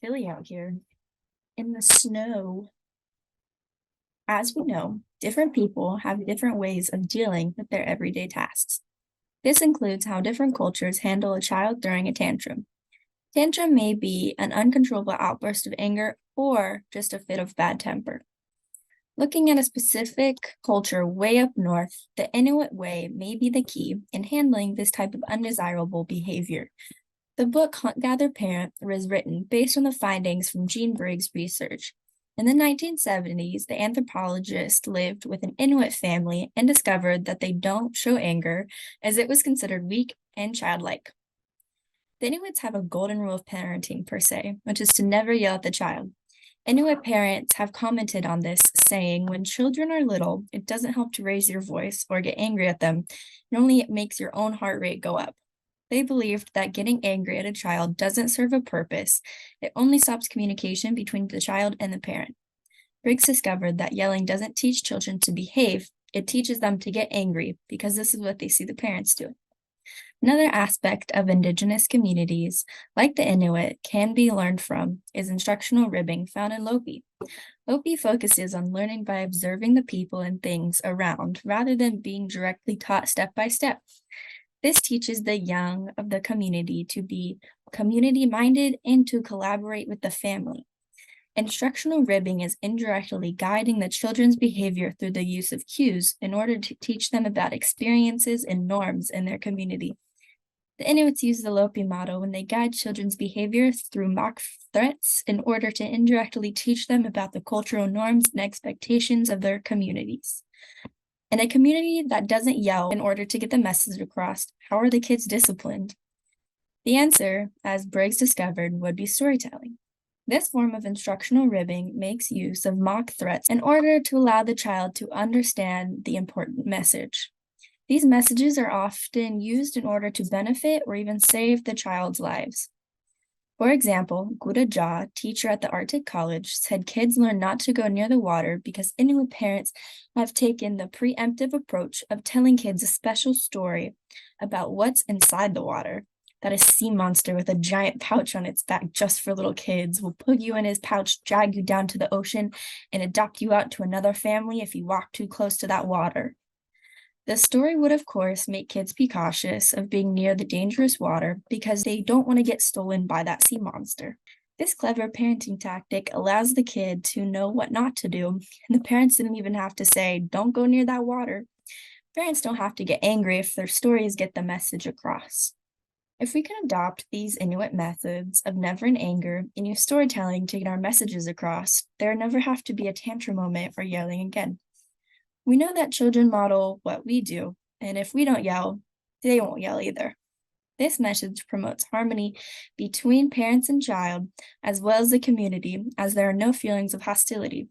chilly out here in the snow. As we know, different people have different ways of dealing with their everyday tasks. This includes how different cultures handle a child during a tantrum. Tantrum may be an uncontrollable outburst of anger or just a fit of bad temper. Looking at a specific culture way up north, the Inuit way may be the key in handling this type of undesirable behavior. The book Hunt Gather Parent was written based on the findings from Jean Briggs' research. In the 1970s, the anthropologist lived with an Inuit family and discovered that they don't show anger as it was considered weak and childlike. The Inuits have a golden rule of parenting, per se, which is to never yell at the child. Inuit parents have commented on this, saying, when children are little, it doesn't help to raise your voice or get angry at them. It only makes your own heart rate go up. They believed that getting angry at a child doesn't serve a purpose. It only stops communication between the child and the parent. Briggs discovered that yelling doesn't teach children to behave, it teaches them to get angry because this is what they see the parents do. Another aspect of Indigenous communities, like the Inuit, can be learned from is instructional ribbing found in Lopi. Lopi focuses on learning by observing the people and things around rather than being directly taught step by step. This teaches the young of the community to be community-minded and to collaborate with the family. Instructional ribbing is indirectly guiding the children's behavior through the use of cues in order to teach them about experiences and norms in their community. The Inuits use the Lopi model when they guide children's behavior through mock threats in order to indirectly teach them about the cultural norms and expectations of their communities. In a community that doesn't yell in order to get the message across, how are the kids disciplined? The answer, as Briggs discovered, would be storytelling. This form of instructional ribbing makes use of mock threats in order to allow the child to understand the important message. These messages are often used in order to benefit or even save the child's lives. For example, Gura Ja, teacher at the Arctic College, said kids learn not to go near the water because Inuit parents have taken the preemptive approach of telling kids a special story about what's inside the water. That a sea monster with a giant pouch on its back just for little kids will put you in his pouch, drag you down to the ocean, and adopt you out to another family if you walk too close to that water. The story would, of course, make kids be cautious of being near the dangerous water because they don't want to get stolen by that sea monster. This clever parenting tactic allows the kid to know what not to do, and the parents didn't even have to say, don't go near that water. Parents don't have to get angry if their stories get the message across. If we can adopt these Inuit methods of never in anger and use storytelling to get our messages across, there never have to be a tantrum moment or yelling again. We know that children model what we do, and if we don't yell, they won't yell either. This message promotes harmony between parents and child, as well as the community, as there are no feelings of hostility.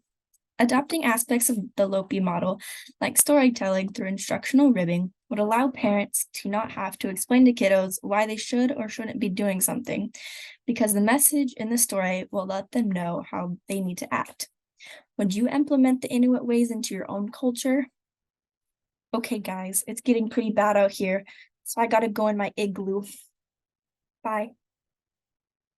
Adopting aspects of the Lopi model, like storytelling through instructional ribbing, would allow parents to not have to explain to kiddos why they should or shouldn't be doing something, because the message in the story will let them know how they need to act. Would you implement the Inuit ways into your own culture? Okay, guys, it's getting pretty bad out here, so I gotta go in my igloo. Bye.